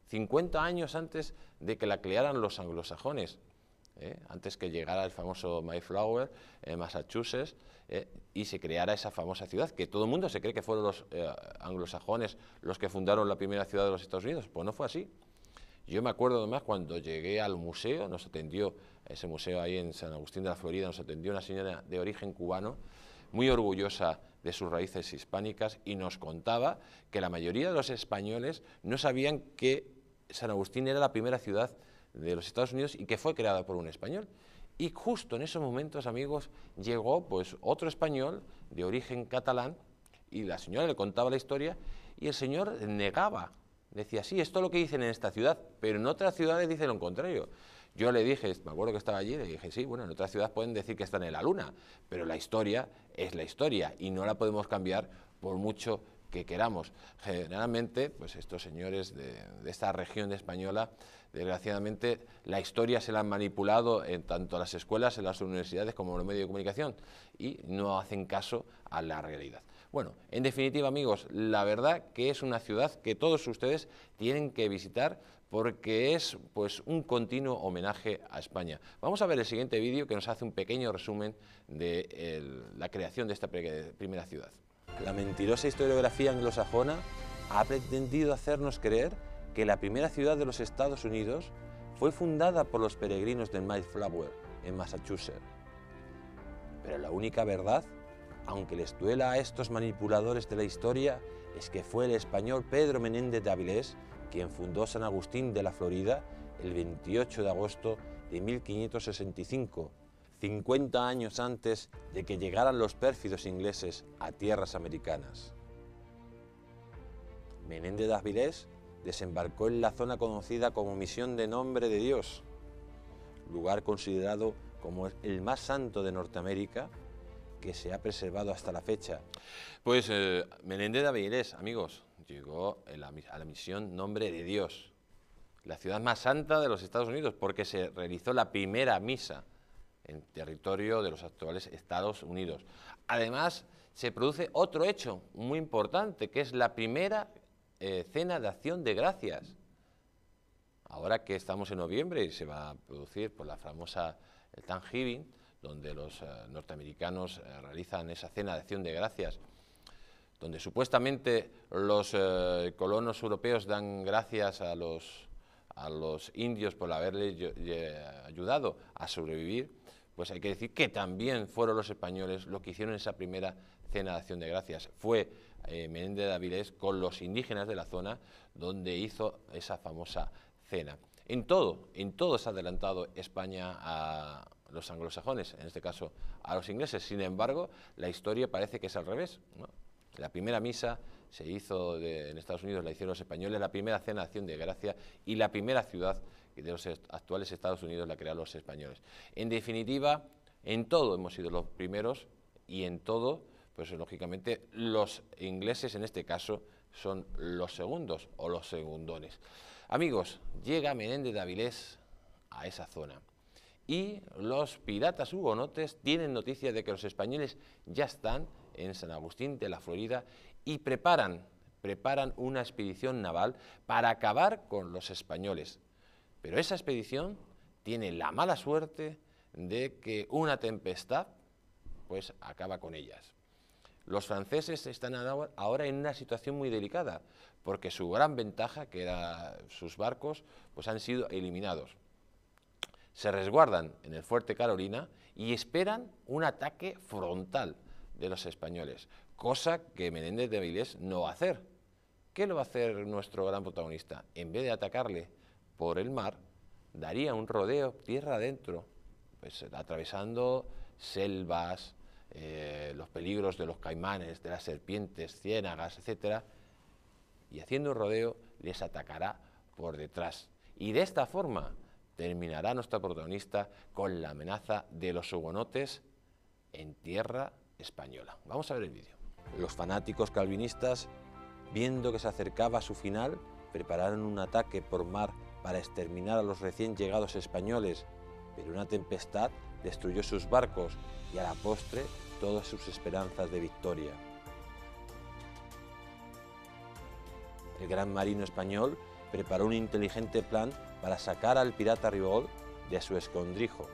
50 años antes de que la crearan los anglosajones, antes que llegara el famoso Mayflower en Massachusetts, y se creara esa famosa ciudad, que todo el mundo se cree que fueron los anglosajones los que fundaron la primera ciudad de los Estados Unidos. Pues no fue así. Yo me acuerdo además cuando llegué al museo, nos atendió, ese museo ahí en San Agustín de la Florida, nos atendió una señora de origen cubano, muy orgullosa de sus raíces hispánicas, y nos contaba que la mayoría de los españoles no sabían que San Agustín era la primera ciudad de los Estados Unidos y que fue creada por un español. Y justo en esos momentos, amigos, llegó pues otro español de origen catalán, y la señora le contaba la historia y el señor negaba. Decía, sí, esto es lo que dicen en esta ciudad, pero en otras ciudades dicen lo contrario. Yo le dije, me acuerdo que estaba allí, le dije, sí, bueno, en otras ciudades pueden decir que están en la luna, pero la historia es la historia y no la podemos cambiar por mucho que queramos. Generalmente, pues estos señores de esta región española, desgraciadamente, la historia se la han manipulado en tanto las escuelas, en las universidades, como en los medios de comunicación, y no hacen caso a la realidad. Bueno, en definitiva, amigos, la verdad que es una ciudad que todos ustedes tienen que visitar porque es pues un continuo homenaje a España. Vamos a ver el siguiente vídeo que nos hace un pequeño resumen de la creación de esta primera ciudad. La mentirosa historiografía anglosajona ha pretendido hacernos creer que la primera ciudad de los Estados Unidos fue fundada por los peregrinos del Mayflower en Massachusetts. Pero la única verdad, aunque les duela a estos manipuladores de la historia, es que fue el español Pedro Menéndez de Avilés quien fundó San Agustín de la Florida el 28 de agosto de 1565, 50 años antes de que llegaran los pérfidos ingleses a tierras americanas. Menéndez de Avilés desembarcó en la zona conocida como Misión de Nombre de Dios, lugar considerado como el más santo de Norteamérica, que se ha preservado hasta la fecha. Pues Menéndez de Avilés, amigos, llegó a la Misión Nombre de Dios, la ciudad más santa de los Estados Unidos, porque se realizó la primera misa en territorio de los actuales Estados Unidos. Además, se produce otro hecho muy importante, que es la primera cena de acción de gracias. Ahora que estamos en noviembre y se va a producir por la famosa Thanksgiving, donde los norteamericanos realizan esa cena de acción de gracias, donde supuestamente los colonos europeos dan gracias a los indios por haberles ayudado a sobrevivir, pues hay que decir que también fueron los españoles los que hicieron esa primera cena de acción de gracias. Fue Menéndez de Avilés con los indígenas de la zona donde hizo esa famosa cena. En todo se ha adelantado España a los anglosajones, en este caso a los ingleses. Sin embargo, la historia parece que es al revés, ¿no? La primera misa se hizo en Estados Unidos, la hicieron los españoles, la primera cena de acción de gracia y la primera ciudad de los actuales Estados Unidos la crearon los españoles. En definitiva, en todo hemos sido los primeros y en todo, pues lógicamente, los ingleses en este caso son los segundos o los segundones. Amigos, llega Menéndez de Avilés a esa zona y los piratas hugonotes tienen noticia de que los españoles ya están en San Agustín de la Florida y preparan una expedición naval para acabar con los españoles. Pero esa expedición tiene la mala suerte de que una tempestad pues acaba con ellas. Los franceses están ahora en una situación muy delicada, porque su gran ventaja, que eran sus barcos, pues han sido eliminados. Se resguardan en el fuerte Carolina y esperan un ataque frontal de los españoles, cosa que Menéndez de Avilés no va a hacer. ¿Qué lo va a hacer nuestro gran protagonista? En vez de atacarle por el mar, daría un rodeo tierra adentro, pues atravesando selvas, los peligros de los caimanes, de las serpientes, ciénagas, etcétera, y haciendo un rodeo les atacará por detrás. Y de esta forma terminará nuestra protagonista con la amenaza de los hugonotes en tierra española. Vamos a ver el vídeo. Los fanáticos calvinistas, viendo que se acercaba a su final, prepararon un ataque por mar para exterminar a los recién llegados españoles, pero una tempestad destruyó sus barcos y a la postre todas sus esperanzas de victoria. El gran marino español preparó un inteligente plan para sacar al pirata Ribot de su escondrijo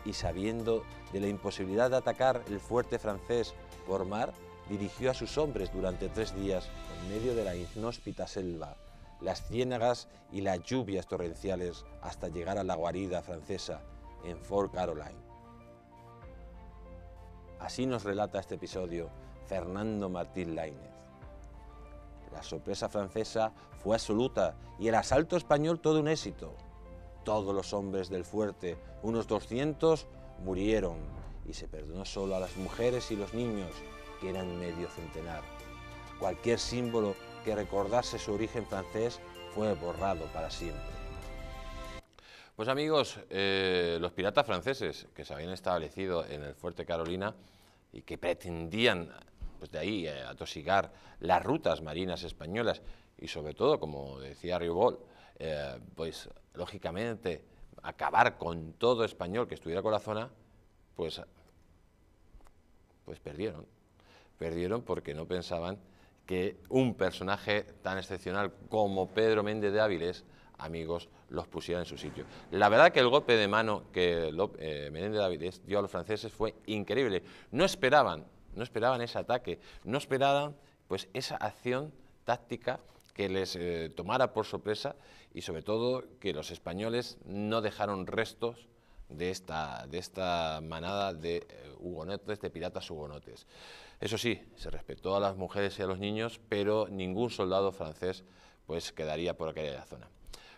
y, sabiendo de la imposibilidad de atacar el fuerte francés por mar, dirigió a sus hombres durante 3 días en medio de la inhóspita selva, las ciénagas y las lluvias torrenciales hasta llegar a la guarida francesa en Fort Caroline. Así nos relata este episodio Fernando Martín Laínez. La sorpresa francesa fue absoluta y el asalto español todo un éxito. Todos los hombres del fuerte, unos 200, murieron y se perdonó solo a las mujeres y los niños, que eran medio centenar. Cualquier símbolo que recordase su origen francés fue borrado para siempre. Pues amigos, los piratas franceses que se habían establecido en el fuerte Carolina y que pretendían pues de ahí atosigar las rutas marinas españolas y sobre todo, como decía Ribot, pues lógicamente acabar con todo español que estuviera con la zona, pues perdieron. Perdieron porque no pensaban que un personaje tan excepcional como Pedro Méndez de Avilés, amigos, los pusiera en su sitio. La verdad que el golpe de mano que Menéndez de Avilés dio a los franceses fue increíble. No esperaban ese ataque, no esperaban pues esa acción táctica que les tomara por sorpresa y sobre todo que los españoles no dejaron restos de esta manada de hugonotes, de piratas hugonotes. Eso sí, se respetó a las mujeres y a los niños, pero ningún soldado francés pues quedaría por aquella zona.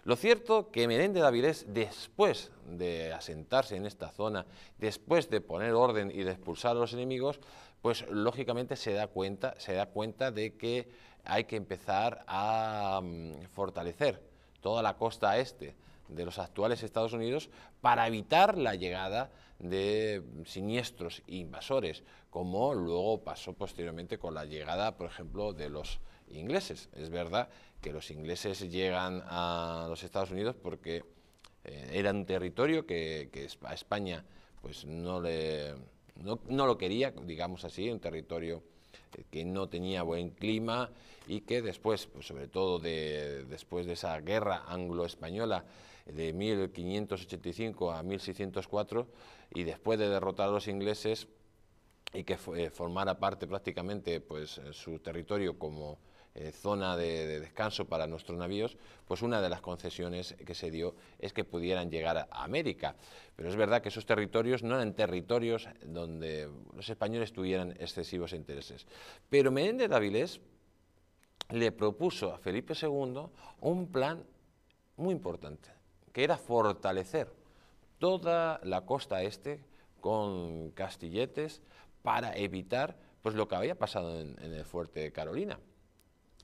Lo cierto que Menéndez de Avilés, después de asentarse en esta zona, después de poner orden y de expulsar a los enemigos, pues lógicamente se da cuenta de que hay que empezar a fortalecer toda la costa este de los actuales Estados Unidos para evitar la llegada de siniestros invasores, como luego pasó posteriormente con la llegada, por ejemplo, de los ingleses. Es verdad que los ingleses llegan a los Estados Unidos porque era un territorio que a España pues no lo quería, digamos así, un territorio que no tenía buen clima y que después, pues sobre todo después de esa guerra anglo-española de 1585 a 1604 y después de derrotar a los ingleses y que formara parte prácticamente pues su territorio como zona de descanso para nuestros navíos, pues una de las concesiones que se dio es que pudieran llegar a América. Pero es verdad que esos territorios no eran territorios donde los españoles tuvieran excesivos intereses. Pero Menéndez de Avilés le propuso a Felipe II un plan muy importante, que era fortalecer toda la costa este con castilletes para evitar pues lo que había pasado en el fuerte Carolina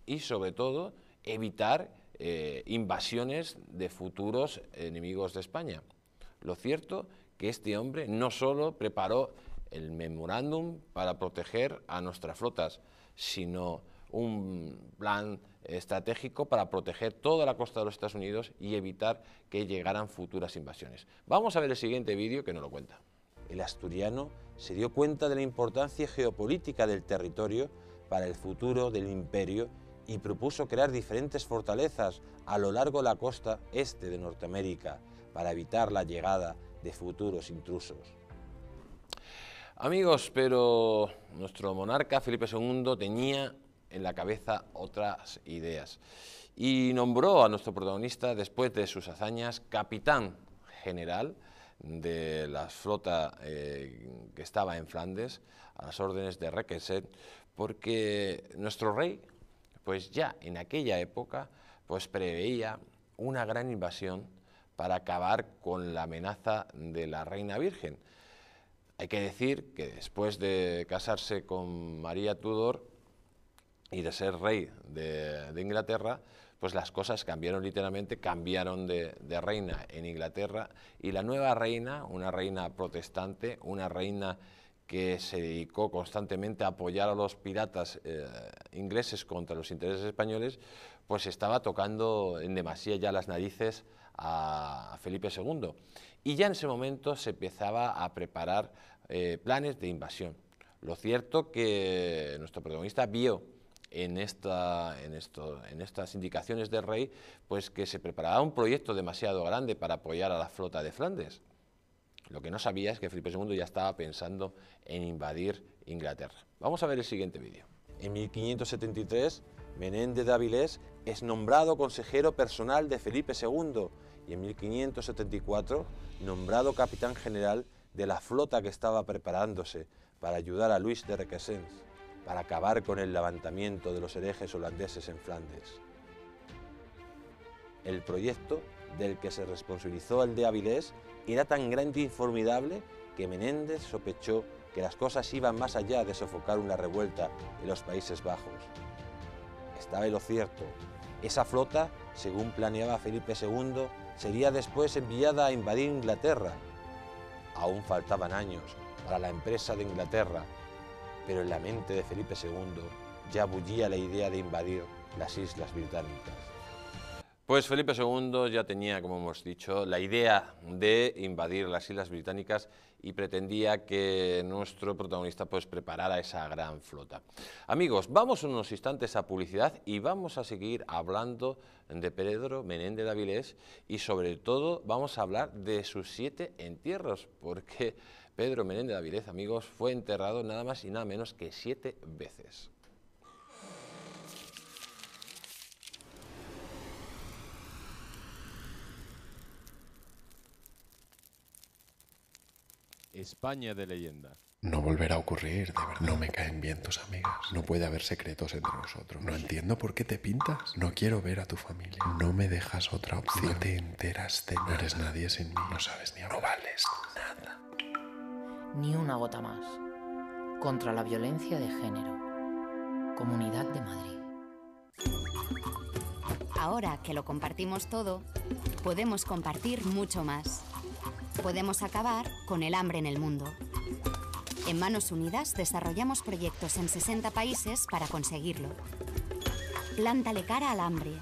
y sobre todo evitar invasiones de futuros enemigos de España. Lo cierto que este hombre no solo preparó el memorándum para proteger a nuestras flotas, sino un plan estratégico para proteger toda la costa de los Estados Unidos y evitar que llegaran futuras invasiones. Vamos a ver el siguiente vídeo que nos lo cuenta. El asturiano se dio cuenta de la importancia geopolítica del territorio para el futuro del imperio y propuso crear diferentes fortalezas a lo largo de la costa este de Norteamérica para evitar la llegada de futuros intrusos. Amigos, pero nuestro monarca Felipe II tenía en la cabeza otras ideas y nombró a nuestro protagonista, después de sus hazañas, capitán general de la flota que estaba en Flandes, a las órdenes de Requesens, porque nuestro rey, pues ya en aquella época, pues preveía una gran invasión para acabar con la amenaza de la reina virgen. Hay que decir que después de casarse con María Tudor y de ser rey de Inglaterra, pues las cosas cambiaron literalmente, cambiaron de reina en Inglaterra, y la nueva reina, una reina protestante, una reina que se dedicó constantemente a apoyar a los piratas ingleses contra los intereses españoles, pues estaba tocando en demasía ya las narices a Felipe II. Y ya en ese momento se empezaba a preparar planes de invasión. Lo cierto que nuestro protagonista vio en estas indicaciones del rey, pues que se preparaba un proyecto demasiado grande para apoyar a la flota de Flandes. Lo que no sabía es que Felipe II ya estaba pensando en invadir Inglaterra. Vamos a ver el siguiente vídeo. En 1573, Menéndez de Avilés es nombrado consejero personal de Felipe II y en 1574 nombrado capitán general de la flota que estaba preparándose para ayudar a Luis de Requesens para acabar con el levantamiento de los herejes holandeses en Flandes. El proyecto del que se responsabilizó el de Avilés era tan grande y formidable que Menéndez sospechó que las cosas iban más allá de sofocar una revuelta en los Países Bajos. Estaba en lo cierto, esa flota, según planeaba Felipe II, sería después enviada a invadir Inglaterra. Aún faltaban años para la empresa de Inglaterra, pero en la mente de Felipe II ya bullía la idea de invadir las Islas Británicas. Pues Felipe II ya tenía, como hemos dicho, la idea de invadir las Islas Británicas y pretendía que nuestro protagonista pues preparara esa gran flota. Amigos, vamos unos instantes a publicidad y vamos a seguir hablando de Pedro Menéndez de Avilés y sobre todo vamos a hablar de sus 7 entierros, porque Pedro Menéndez de Avilés, amigos, fue enterrado nada más y nada menos que 7 veces. España de leyenda. No volverá a ocurrir, de verdad. No me caen bien tus amigas. No puede haber secretos entre nosotros. No entiendo por qué te pintas. No quiero ver a tu familia. No me dejas otra opción. No te enteras de nada. No eres nadie sin mí. No sabes ni hablar. No vales nada. Ni una gota más. Contra la violencia de género. Comunidad de Madrid. Ahora que lo compartimos todo, podemos compartir mucho más. Podemos acabar con el hambre en el mundo. En Manos Unidas desarrollamos proyectos en 60 países para conseguirlo. Plántale cara al hambre.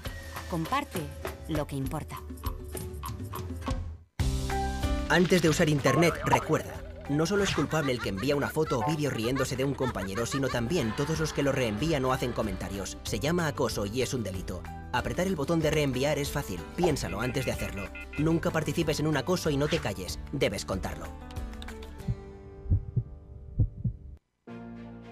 Comparte lo que importa. Antes de usar Internet, recuerda, no solo es culpable el que envía una foto o vídeo riéndose de un compañero, sino también todos los que lo reenvían o hacen comentarios. Se llama acoso y es un delito. Apretar el botón de reenviar es fácil, piénsalo antes de hacerlo. Nunca participes en un acoso y no te calles, debes contarlo.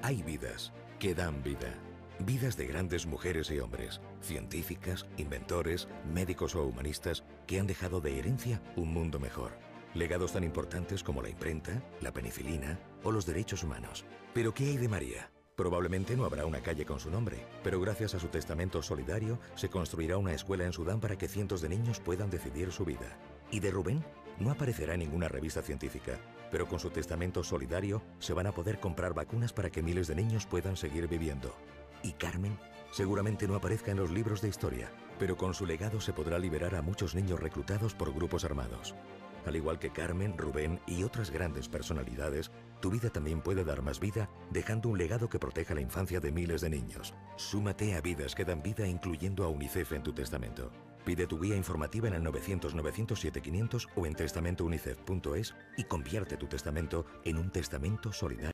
Hay vidas que dan vida. Vidas de grandes mujeres y hombres, científicas, inventores, médicos o humanistas que han dejado de herencia un mundo mejor. Legados tan importantes como la imprenta, la penicilina o los derechos humanos. ¿Pero qué hay de María? Probablemente no habrá una calle con su nombre, pero gracias a su testamento solidario se construirá una escuela en Sudán para que cientos de niños puedan decidir su vida. ¿Y de Rubén? No aparecerá en ninguna revista científica, pero con su testamento solidario se van a poder comprar vacunas para que miles de niños puedan seguir viviendo. ¿Y Carmen? Seguramente no aparezca en los libros de historia, pero con su legado se podrá liberar a muchos niños reclutados por grupos armados. Al igual que Carmen, Rubén y otras grandes personalidades, tu vida también puede dar más vida dejando un legado que proteja la infancia de miles de niños. Súmate a Vidas que dan vida incluyendo a UNICEF en tu testamento. Pide tu guía informativa en el 900-900-7500 o en testamentounicef.es y convierte tu testamento en un testamento solidario.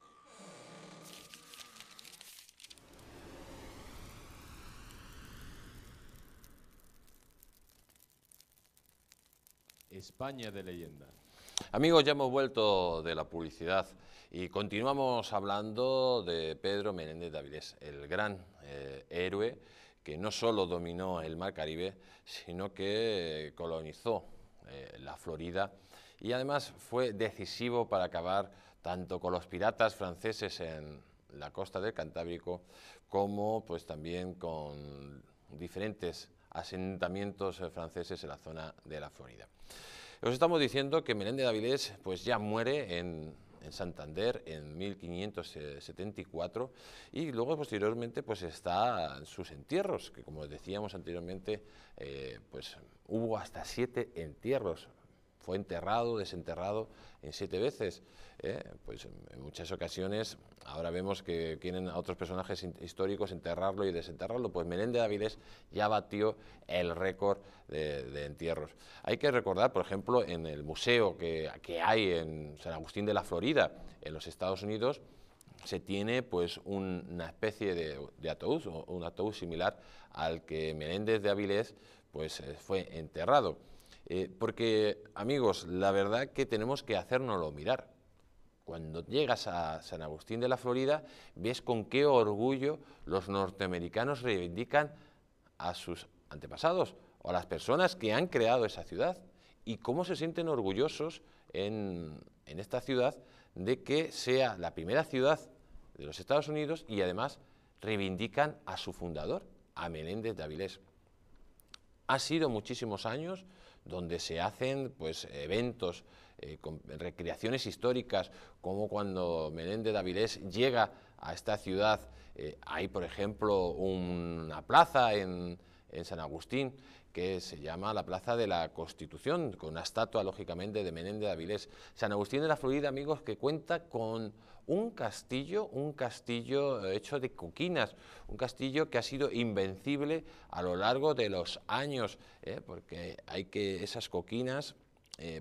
España de leyenda. Amigos, ya hemos vuelto de la publicidad y continuamos hablando de Pedro Menéndez de Avilés, el gran héroe que no solo dominó el Mar Caribe, sino que colonizó la Florida y además fue decisivo para acabar tanto con los piratas franceses en la costa del Cantábrico como pues también con diferentes asentamientos franceses en la zona de la Florida. Os estamos diciendo que Menéndez de Avilés pues ya muere en en Santander en 1574, y luego posteriormente pues están sus entierros, que como decíamos anteriormente, pues hubo hasta 7 entierros. Fue enterrado, desenterrado en 7 veces. Pues en muchas ocasiones ahora vemos que quieren a otros personajes históricos enterrarlo y desenterrarlo, pues Menéndez de Avilés ya batió el récord de entierros. Hay que recordar, por ejemplo, en el museo que hay en San Agustín de la Florida, en los Estados Unidos, se tiene pues una especie de ataúd, o un ataúd similar al que Menéndez de Avilés pues fue enterrado. Porque, amigos, la verdad que tenemos que hacérnoslo mirar. Cuando llegas a San Agustín de la Florida, ves con qué orgullo los norteamericanos reivindican a sus antepasados o a las personas que han creado esa ciudad, y cómo se sienten orgullosos en esta ciudad de que sea la primera ciudad de los Estados Unidos, y además reivindican a su fundador, a Menéndez de Avilés. Ha sido muchísimos años donde se hacen pues eventos, con recreaciones históricas, como cuando Menéndez de Avilés llega a esta ciudad. Hay, por ejemplo, una plaza en San Agustín que se llama la Plaza de la Constitución, con una estatua, lógicamente, de Menéndez de Avilés. San Agustín de la Florida, amigos, que cuenta con un castillo hecho de coquinas, un castillo que ha sido invencible a lo largo de los años, porque esas coquinas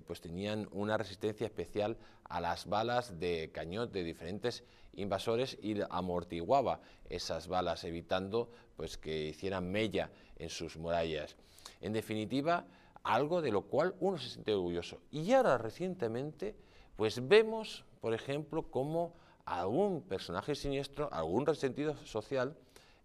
pues tenían una resistencia especial a las balas de cañón de diferentes invasores, y amortiguaba esas balas, evitando pues que hicieran mella en sus murallas. En definitiva, algo de lo cual uno se siente orgulloso. Y ahora recientemente pues vemos, por ejemplo, cómo algún personaje siniestro, algún resentido social,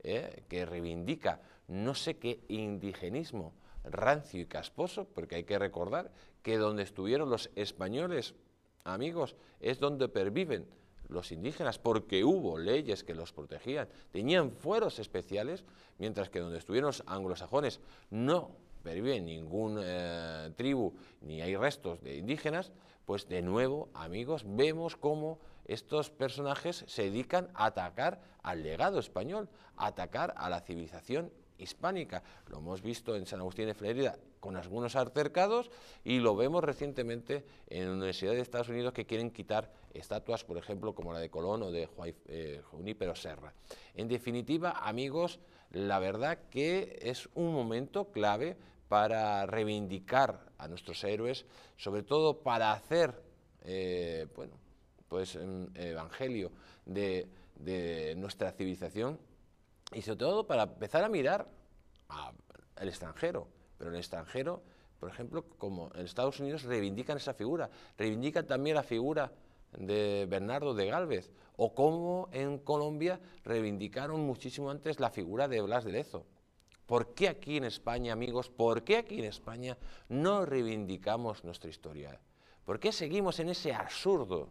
que reivindica no sé qué indigenismo rancio y casposo, porque hay que recordar que donde estuvieron los españoles, amigos, es donde perviven los indígenas, porque hubo leyes que los protegían, tenían fueros especiales, mientras que donde estuvieron los anglosajones no pervive ningún tribu, ni hay restos de indígenas. Pues de nuevo, amigos, vemos cómo estos personajes se dedican a atacar al legado español, a atacar a la civilización hispánica. Lo hemos visto en San Agustín de Florida con algunos altercados, y lo vemos recientemente en la Universidad de Estados Unidos, que quieren quitar estatuas, por ejemplo, como la de Colón o de Junípero Serra. En definitiva, amigos, la verdad que es un momento clave para reivindicar a nuestros héroes, sobre todo para hacer evangelio de nuestra civilización, y sobre todo para empezar a mirar al extranjero. Pero en el extranjero, por ejemplo, como en Estados Unidos, reivindican esa figura, reivindican también la figura de Bernardo de Gálvez, o como en Colombia reivindicaron muchísimo antes la figura de Blas de Lezo. ¿Por qué aquí en España, amigos, por qué aquí en España no reivindicamos nuestra historia? ¿Por qué seguimos en ese absurdo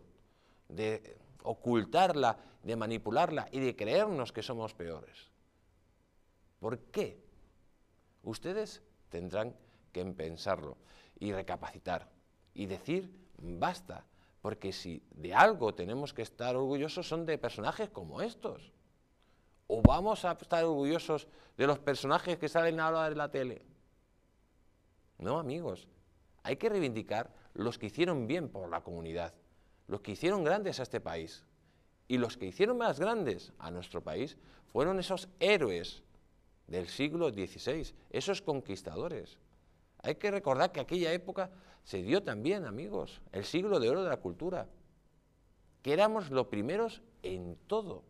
de ocultarla, de manipularla y de creernos que somos peores? ¿Por qué? Ustedes tendrán que pensarlo y recapacitar y decir basta, porque si de algo tenemos que estar orgullosos son de personajes como estos. ¿O vamos a estar orgullosos de los personajes que salen ahora de la tele? No, amigos, hay que reivindicar los que hicieron bien por la comunidad, los que hicieron grandes a este país. Y los que hicieron más grandes a nuestro país fueron esos héroes del siglo XVI, esos conquistadores. Hay que recordar que aquella época se dio también, amigos, el siglo de oro de la cultura, que éramos los primeros en todo.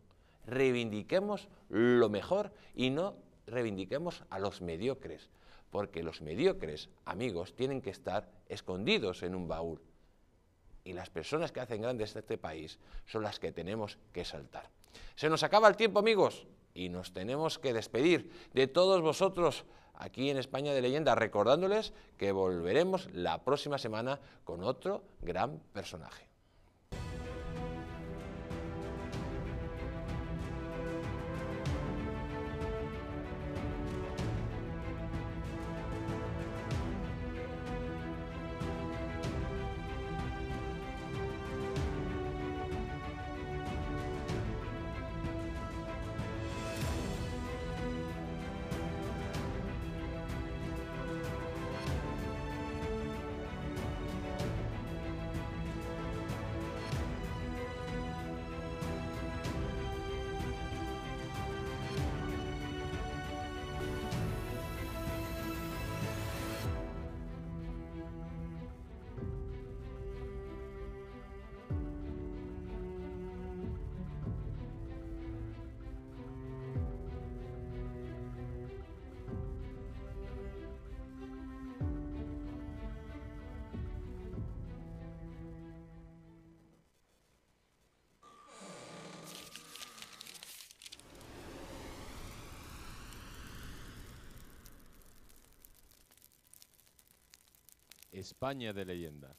Reivindiquemos lo mejor y no reivindiquemos a los mediocres, porque los mediocres, amigos, tienen que estar escondidos en un baúl. Y las personas que hacen grandes este país son las que tenemos que exaltar. Se nos acaba el tiempo, amigos, y nos tenemos que despedir de todos vosotros aquí en España de Leyenda, recordándoles que volveremos la próxima semana con otro gran personaje. España de leyenda.